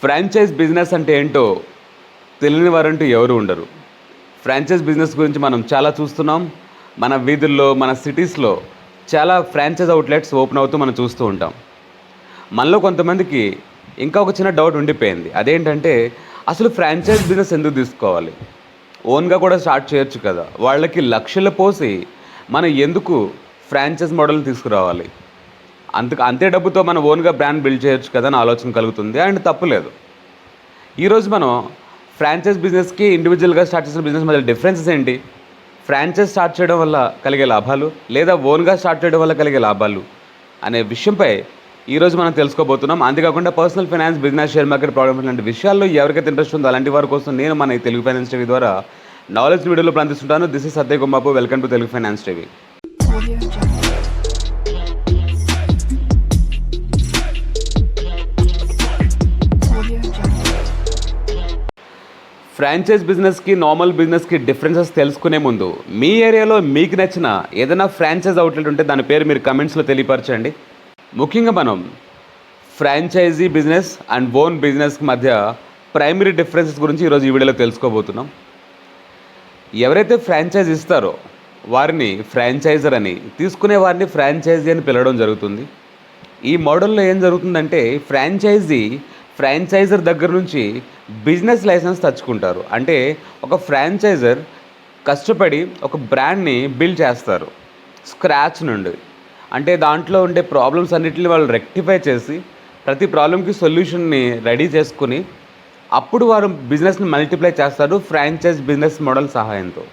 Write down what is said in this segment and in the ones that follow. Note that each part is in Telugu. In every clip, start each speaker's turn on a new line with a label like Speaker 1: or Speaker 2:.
Speaker 1: ఫ్రాంచైజ్ బిజినెస్ అంటే ఏంటో తెలియని వారంటూ ఎవరు ఉండరు. ఫ్రాంచైజ్ బిజినెస్ గురించి మనం చాలా చూస్తున్నాం. మన వీధుల్లో, మన సిటీస్‌లో చాలా ఫ్రాంచైజ్ అవుట్‌లెట్స్ ఓపెన్ అవుతూ మనం చూస్తూ ఉంటాం. మనలో కొంతమందికి ఇంకా ఒక చిన్న డౌట్ ఉండిపోయింది. అదేంటంటే అసలు ఫ్రాంచైజ్ బిజినెస్ ఎందుకు తీసుకోవాలి? ఓన్‌గా కూడా స్టార్ట్ చేయొచ్చు కదా! వాళ్ళకి లక్షలు పోసి మనం ఎందుకు ఫ్రాంచైజ్ మోడల్‌ని తీసుకురావాలి? అంతే డబ్బుతో మనం ఓన్‌గా బ్రాండ్ బిల్డ్ చేయొచ్చు కదా! అని ఆలోచన కలుగుతుంది. అండ్ తప్పులేదు. ఈరోజు మనం ఫ్రాంచైజ్ బిజినెస్‌కి, ఇండివిడ్యువల్‌గా స్టార్ట్ చేసిన బిజినెస్ మధ్య డిఫరెన్సెస్ ఏంటి? ఫ్రాంచైజ్ స్టార్ట్ చేయడం వల్ల కలిగే లాభాలు, లేదా ఓన్‌గా స్టార్ట్ చేయడం వల్ల కలిగే లాభాలు అనే విషయంపై ఈరోజు మనం తెలుసుకోబోతున్నాం. అంతేకాకుండా personal finance, business, share market problems లాంటి విషయాల్లో ఎవరికైతే ఇంట్రెస్ట్ ఉందో అలాంటి వారి కోసం నేను మన ఈ తెలుగు ఫైనాన్స్ టీవీ ద్వారా నాలెడ్జ్ వీడియోలో అందిస్తుంటాను. This is Satya Gummapu. Welcome to Telugu finance TV. Franchise బిజినెస్కి, నార్మల్ బిజినెస్కి డిఫరెన్సెస్ తెలుసుకునే ముందు మీ ఏరియాలో మీకు నచ్చిన ఏదైనా ఫ్రాంచైజ్ అవుట్లెట్ ఉంటే దాని పేరు మీరు కమెంట్స్లో తెలియపరచండి. ముఖ్యంగా మనం ఫ్రాంచైజీ బిజినెస్ అండ్ ఓన్ బిజినెస్కి మధ్య ప్రైమరీ డిఫరెన్సెస్ గురించి ఈరోజు ఈ వీడియోలో తెలుసుకోబోతున్నాం. ఎవరైతే ఫ్రాంచైజ్ ఇస్తారో వారిని ఫ్రాంచైజర్ అని, తీసుకునే వారిని ఫ్రాంచైజీ అని పిలవడం జరుగుతుంది. ఈ మోడల్లో ఏం జరుగుతుందంటే ఫ్రాంచైజర్ దగ్గర నుంచి బిజినెస్ లైసెన్స్ తెచ్చుకుంటారు. అంటే ఒక ఫ్రాంచైజర్ కష్టపడి ఒక బ్రాండ్ని బిల్డ్ చేస్తారు స్క్రాచ్ నుండి. అంటే దాంట్లో ఉండే ప్రాబ్లమ్స్ అన్నిటిని వాళ్ళు రెక్టిఫై చేసి ప్రతి ప్రాబ్లంకి సొల్యూషన్ని రెడీ చేసుకుని అప్పుడు వారు బిజినెస్ని మల్టిప్లై చేస్తారు ఫ్రాంచైజ్ బిజినెస్ మోడల్ సహాయంతో.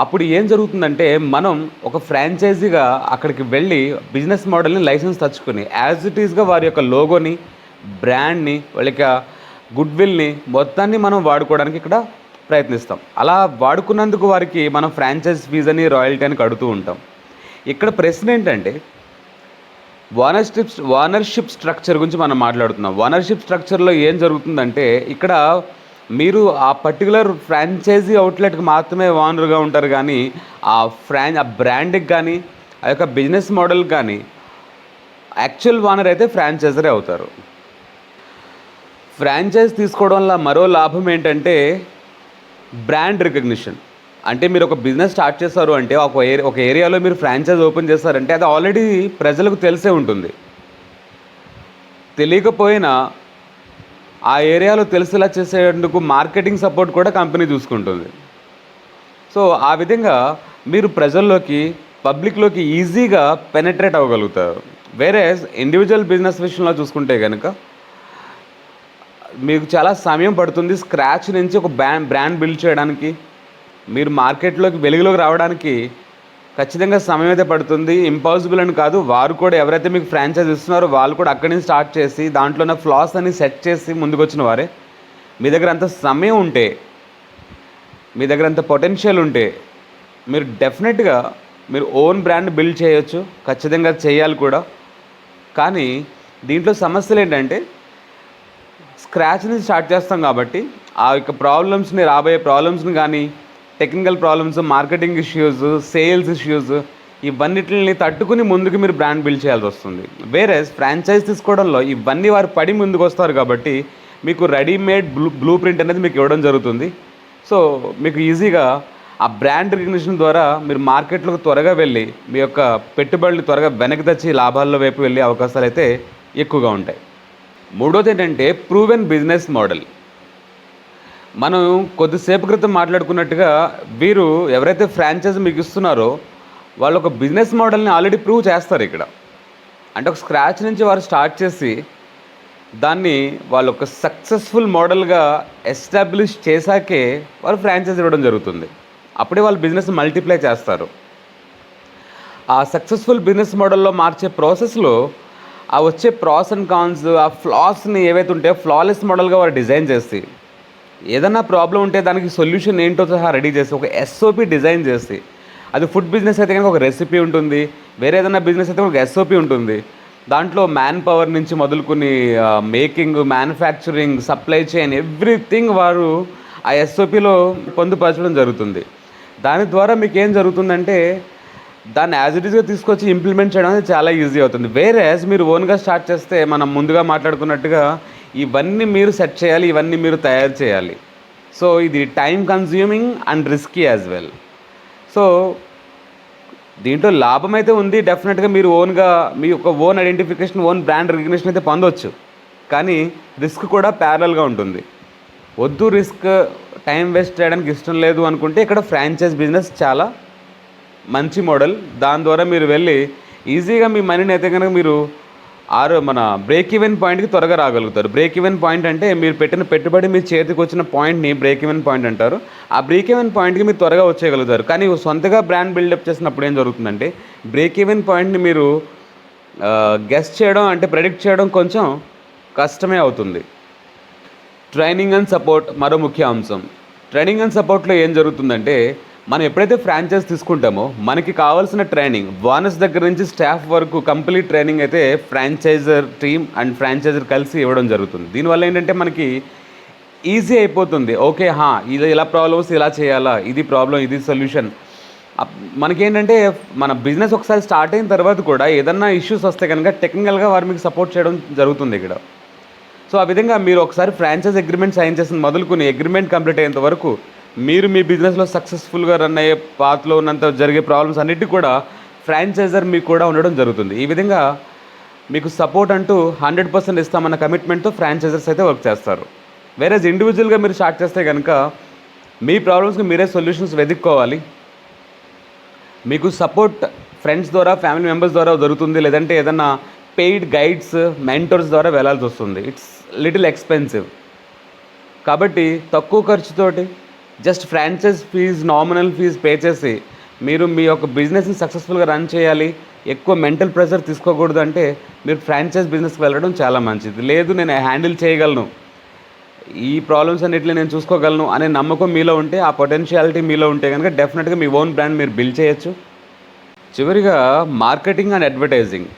Speaker 1: అప్పుడు ఏం జరుగుతుందంటే మనం ఒక ఫ్రాంచైజీగా అక్కడికి వెళ్ళి బిజినెస్ మోడల్ని లైసెన్స్ తెచ్చుకుని యాజ్ ఇట్ ఈస్గా వారి యొక్క లోగోని, బ్రాండ్ని, వాళ్ళ యొక్క గుడ్ విల్ని మొత్తాన్ని మనం వాడుకోవడానికి ఇక్కడ ప్రయత్నిస్తాం. అలా వాడుకున్నందుకు వారికి మనం ఫ్రాంచైజ్ ఫీజ్ అని, రాయల్టీ అని కడుతూ ఉంటాం. ఇక్కడ ప్రశ్న ఏంటంటే ఓనర్షిప్ స్ట్రక్చర్ గురించి మనం మాట్లాడుతున్నాం. ఓనర్షిప్ స్ట్రక్చర్లో ఏం జరుగుతుందంటే ఇక్కడ మీరు ఆ పర్టికులర్ ఫ్రాంచైజీ అవుట్లెట్కి మాత్రమే ఓనర్గా ఉంటారు, కానీ ఆ బ్రాండ్కి కానీ ఆ యొక్క బిజినెస్ మోడల్ కానీ యాక్చువల్ ఓనర్ అయితే ఫ్రాంచైజరే అవుతారు. ఫ్రాంచైజ్ తీసుకోవడం వల్ల మరో లాభం ఏంటంటే బ్రాండ్ రికగ్నిషన్. అంటే మీరు ఒక బిజినెస్ స్టార్ట్ చేస్తారు అంటే ఒక ఏరియాలో మీరు ఫ్రాంచైజ్ ఓపెన్ చేస్తారంటే అది ఆల్రెడీ ప్రజలకు తెలిసే ఉంటుంది. తెలియకపోయినా ఆ ఏరియాలో తెలిసేలా చేసేందుకు మార్కెటింగ్ సపోర్ట్ కూడా కంపెనీ చూసుకుంటుంది. సో ఆ విధంగా మీరు ప్రజల్లోకి, పబ్లిక్లోకి ఈజీగా పెనట్రేట్ అవ్వగలుగుతారు. వేరే ఇండివిజువల్ బిజినెస్ విషయంలో చూసుకుంటే కనుక మీకు చాలా సమయం పడుతుంది. స్క్రాచ్ నుంచి ఒక బ్రాండ్ బిల్డ్ చేయడానికి, మీరు మార్కెట్లోకి వెలుగులోకి రావడానికి ఖచ్చితంగా సమయం అయితే పడుతుంది. ఇంపాసిబుల్ అని కాదు. వారు కూడా ఎవరైతే మీకు ఫ్రాంచైజ్ ఇస్తున్నారో వాళ్ళు కూడా అక్కడి నుంచి స్టార్ట్ చేసి దాంట్లో ఉన్న ఫ్లాస్ అన్ని సెట్ చేసి ముందుకు వచ్చిన వారే. మీ దగ్గర అంత సమయం ఉంటే, మీ దగ్గర అంత పొటెన్షియల్ ఉంటే మీరు డెఫినెట్గా మీరు ఓన్ బ్రాండ్ బిల్డ్ చేయొచ్చు. ఖచ్చితంగా చేయాలి కూడా. కానీ దీంట్లో సమస్యలు ఏంటంటే స్క్రాచ్ నుంచి స్టార్ట్ చేస్తాం కాబట్టి ఆ యొక్క ప్రాబ్లమ్స్ని, రాబోయే ప్రాబ్లమ్స్ని కానీ, technical problems, marketing issues, sales issues, ఇవన్నిటిని తట్టుకుని ముందుకు మీరు బ్రాండ్ బిల్డ్ చేయాల్సి వస్తుంది. వేరే ఫ్రాంచైజ్ తీసుకోవడంలో ఇవన్నీ వారు పడి ముందుకు వస్తారు కాబట్టి మీకు రెడీమేడ్ బ్లూ ప్రింట్ అనేది మీకు ఇవ్వడం జరుగుతుంది. సో మీకు ఈజీగా ఆ బ్రాండ్ రికగ్నిషన్ ద్వారా మీరు మార్కెట్లోకి త్వరగా వెళ్ళి మీ యొక్క పెట్టుబడులు త్వరగా వెనక్కి తెచ్చి లాభాల వైపు వెళ్ళే అవకాశాలు అయితే ఎక్కువగా ఉంటాయి. మూడోది ఏంటంటే ప్రూవెన్ బిజినెస్ మోడల్. మనం కొద్దిసేపు క్రితం మాట్లాడుకున్నట్టుగా వీరు ఎవరైతే ఫ్రాంచైజ్ మీకు ఇస్తున్నారో వాళ్ళు ఒక బిజినెస్ మోడల్ని ఆల్రెడీ ప్రూవ్ చేస్తారు ఇక్కడ. అంటే ఒక స్క్రాచ్ నుంచి వారు స్టార్ట్ చేసి దాన్ని వాళ్ళు ఒక సక్సెస్ఫుల్ మోడల్గా ఎస్టాబ్లిష్ చేశాకే వారు ఫ్రాంచైజ్ ఇవ్వడం జరుగుతుంది. అప్పుడే వాళ్ళు బిజినెస్ మల్టిప్లై చేస్తారు. ఆ సక్సెస్ఫుల్ బిజినెస్ మోడల్లో మార్చే ప్రాసెస్లో ఆ వచ్చే ప్రాస్ అండ్ కాన్స్, ఆ ఫ్లాస్ని ఏవైతే ఉంటాయో ఫ్లాలెస్ మోడల్గా వారు డిజైన్ చేసి, ఏదన్నా ప్రాబ్లం ఉంటే దానికి సొల్యూషన్ ఏంటో సహా రెడీ చేసి ఒక ఎస్ఓపి డిజైన్ చేసి, అది ఫుడ్ బిజినెస్ అయితే కనుక ఒక రెసిపీ ఉంటుంది, వేరే ఏదైనా బిజినెస్ అయితే ఒక ఎస్ఓపి ఉంటుంది. దాంట్లో మ్యాన్ పవర్ నుంచి మొదలుకొని making, manufacturing, supply chain, everything వారు ఆ ఎస్ఓపిలో పొందుపరచడం జరుగుతుంది. దాని ద్వారా మీకు ఏం జరుగుతుందంటే దాన్ని యాజ్ ఇట్ ఈస్గా తీసుకొచ్చి ఇంప్లిమెంట్ చేయడం అనేది చాలా ఈజీ అవుతుంది. వేరే మీరు ఓన్గా స్టార్ట్ చేస్తే మనం ముందుగా మాట్లాడుకున్నట్టుగా ఇవన్నీ మీరు సెట్ చేయాలి, ఇవన్నీ మీరు తయారు చేయాలి. సో ఇది time consuming and risky as well. So దీంట్లో లాభం అయితే ఉంది, డెఫినెట్గా మీరు ఓన్గా మీ యొక్క own identification, own brand recognition అయితే పొందవచ్చు. కానీ రిస్క్ కూడా ప్యారలల్గా ఉంటుంది. వద్దు రిస్క్, టైం వేస్ట్ చేయడానికి ఇష్టం లేదు అనుకుంటే ఇక్కడ ఫ్రాంచైజ్ బిజినెస్ చాలా మంచి మోడల్. దాని ద్వారా మీరు వెళ్ళి ఈజీగా మీ మనీని అయితే కనుక మీరు మన బ్రేక్ ఈవెన్ పాయింట్కి త్వరగా రాగలుగుతారు. బ్రేక్ ఈవెన్ పాయింట్ అంటే మీరు పెట్టిన పెట్టుబడి మీ చేతికి వచ్చిన పాయింట్ని బ్రేక్ ఈవెన్ పాయింట్ అంటారు. ఆ బ్రేక్ ఈవెన్ పాయింట్కి మీరు త్వరగా వచ్చేయగలుగుతారు. కానీ సొంతగా బ్రాండ్ బిల్డప్ చేసినప్పుడు ఏం జరుగుతుందంటే బ్రేక్ ఈవెన్ పాయింట్ని మీరు గెస్ చేయడం, అంటే ప్రెడిక్ట్ చేయడం కొంచెం కష్టమే అవుతుంది. ట్రైనింగ్ అండ్ సపోర్ట్ మరో ముఖ్య అంశం. ట్రైనింగ్ అండ్ సపోర్ట్లో ఏం జరుగుతుందంటే మనం ఎప్పుడైతే ఫ్రాంచైజ్ తీసుకుంటామో మనకి కావాల్సిన ట్రైనింగ్, ఓనర్స్ దగ్గర నుంచి స్టాఫ్ వరకు కంప్లీట్ ట్రైనింగ్ అయితే ఫ్రాంచైజర్ టీమ్ అండ్ ఫ్రాంచైజర్ కలిసి ఇవ్వడం జరుగుతుంది. దీనివల్ల ఏంటంటే మనకి ఈజీ అయిపోతుంది. ఓకే, ఇది ఇలా ప్రాబ్లమ్స్ ఇలా చేయాలా, ఇది ప్రాబ్లం, ఇది సొల్యూషన్. మనకేంటంటే మన బిజినెస్ ఒకసారి స్టార్ట్ అయిన తర్వాత కూడా ఏదన్నా ఇష్యూస్ వస్తే కనుక టెక్నికల్గా వారు మీకు సపోర్ట్ చేయడం జరుగుతుంది ఇక్కడ. సో ఆ విధంగా మీరు ఒకసారి ఫ్రాంచైజ్ అగ్రిమెంట్ సైన్ చేసిన మొదలుకొని అగ్రిమెంట్ కంప్లీట్ అయ్యేంత వరకు మీరు మీ బిజినెస్లో సక్సెస్ఫుల్గా రన్ అయ్యే పాత్లో ఉన్నంత జరిగే ప్రాబ్లమ్స్ అన్నిటికీ కూడా ఫ్రాంచైజర్ మీకు కూడా ఉండడం జరుగుతుంది. ఈ విధంగా మీకు సపోర్ట్ అంటూ 100% ఇస్తామన్న కమిట్మెంట్తో ఫ్రాంచైజర్స్ అయితే వర్క్ చేస్తారు. వేరే ఇండివిజువల్గా మీరు స్టార్ట్ చేస్తే కనుక మీ ప్రాబ్లమ్స్కి మీరే సొల్యూషన్స్ వెతుక్కోవాలి. మీకు సపోర్ట్ ఫ్రెండ్స్ ద్వారా, ఫ్యామిలీ మెంబర్స్ ద్వారా దొరుకుతుంది, లేదంటే ఏదన్నా పెయిడ్ గైడ్స్, మెంటర్స్ ద్వారా వెళ్ళాల్సి వస్తుంది. It's little expensive. కాబట్టి తక్కువ ఖర్చుతోటి just franchise fees, nominal fees pay చేసి మీరు మీ యొక్క బిజినెస్ని సక్సెస్ఫుల్గా రన్ చేయాలి, ఎక్కువ మెంటల్ ప్రెషర్ తీసుకోకూడదు అంటే మీరు ఫ్రాంచైజ్ బిజినెస్కి వెళ్ళడం చాలా మంచిది. లేదు నేను హ్యాండిల్ చేయగలను, ఈ ప్రాబ్లమ్స్ అన్నిటిని నేను చూసుకోగలను అనే నమ్మకం మీలో ఉంటే, ఆ పొటెన్షియాలిటీ మీలో ఉంటే కనుక డెఫినెట్గా మీ ఓన్ బ్రాండ్ మీరు బిల్డ్ చేయొచ్చు. చివరిగా మార్కెటింగ్ అండ్ అడ్వర్టైజింగ్.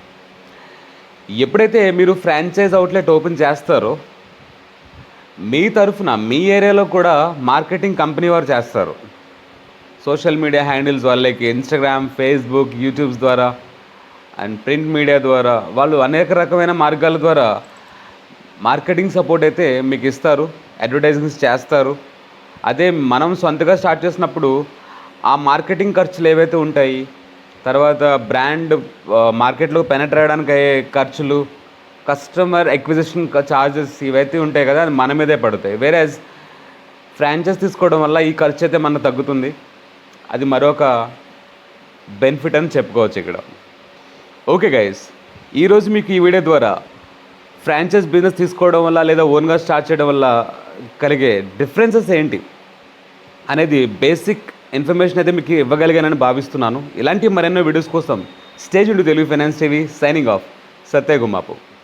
Speaker 1: ఎప్పుడైతే మీరు ఫ్రాంచైజ్ అవుట్లెట్ ఓపెన్ చేస్తారో మీ తరఫున మీ ఏరియాలో కూడా మార్కెటింగ్ కంపెనీ వారు చేస్తారు. సోషల్ మీడియా హ్యాండిల్స్ వాళ్ళకి ఇన్స్టాగ్రామ్, ఫేస్బుక్, యూట్యూబ్స్ ద్వారా అండ్ ప్రింట్ మీడియా ద్వారా వాళ్ళు అనేక రకమైన మార్గాల ద్వారా మార్కెటింగ్ సపోర్ట్ అయితే మీకు ఇస్తారు, అడ్వర్టైజింగ్స్ చేస్తారు. అదే మనం సొంతగా స్టార్ట్ చేసినప్పుడు ఆ మార్కెటింగ్ ఖర్చులు ఏవైతే ఉంటాయి, తర్వాత బ్రాండ్ మార్కెట్లో పెనెట్రేట్ అయ్యడానికి అయ్యే ఖర్చులు, కస్టమర్ ఎక్విజిషన్ ఛార్జెస్ ఇవైతే ఉంటాయి కదా, అది మన మీదే పడతాయి. వేరేజ్ ఫ్రాంచైజ్ తీసుకోవడం వల్ల ఈ ఖర్చు అయితే మనకు తగ్గుతుంది. అది మరొక బెనిఫిట్ అని చెప్పుకోవచ్చు ఇక్కడ. ఓకే గైస్, ఈరోజు మీకు ఈ వీడియో ద్వారా ఫ్రాంచైజ్ బిజినెస్ తీసుకోవడం వల్ల లేదా ఓన్గా స్టార్ట్ చేయడం వల్ల కలిగే డిఫరెన్సెస్ ఏంటి అనేది బేసిక్ ఇన్ఫర్మేషన్ అయితే మీకు ఇవ్వగలిగానని భావిస్తున్నాను. ఇలాంటి మరెన్నో వీడియోస్ కోసం స్టేజ్ ఉండి Telugu finance TV. Signing off, Satya Gummapu.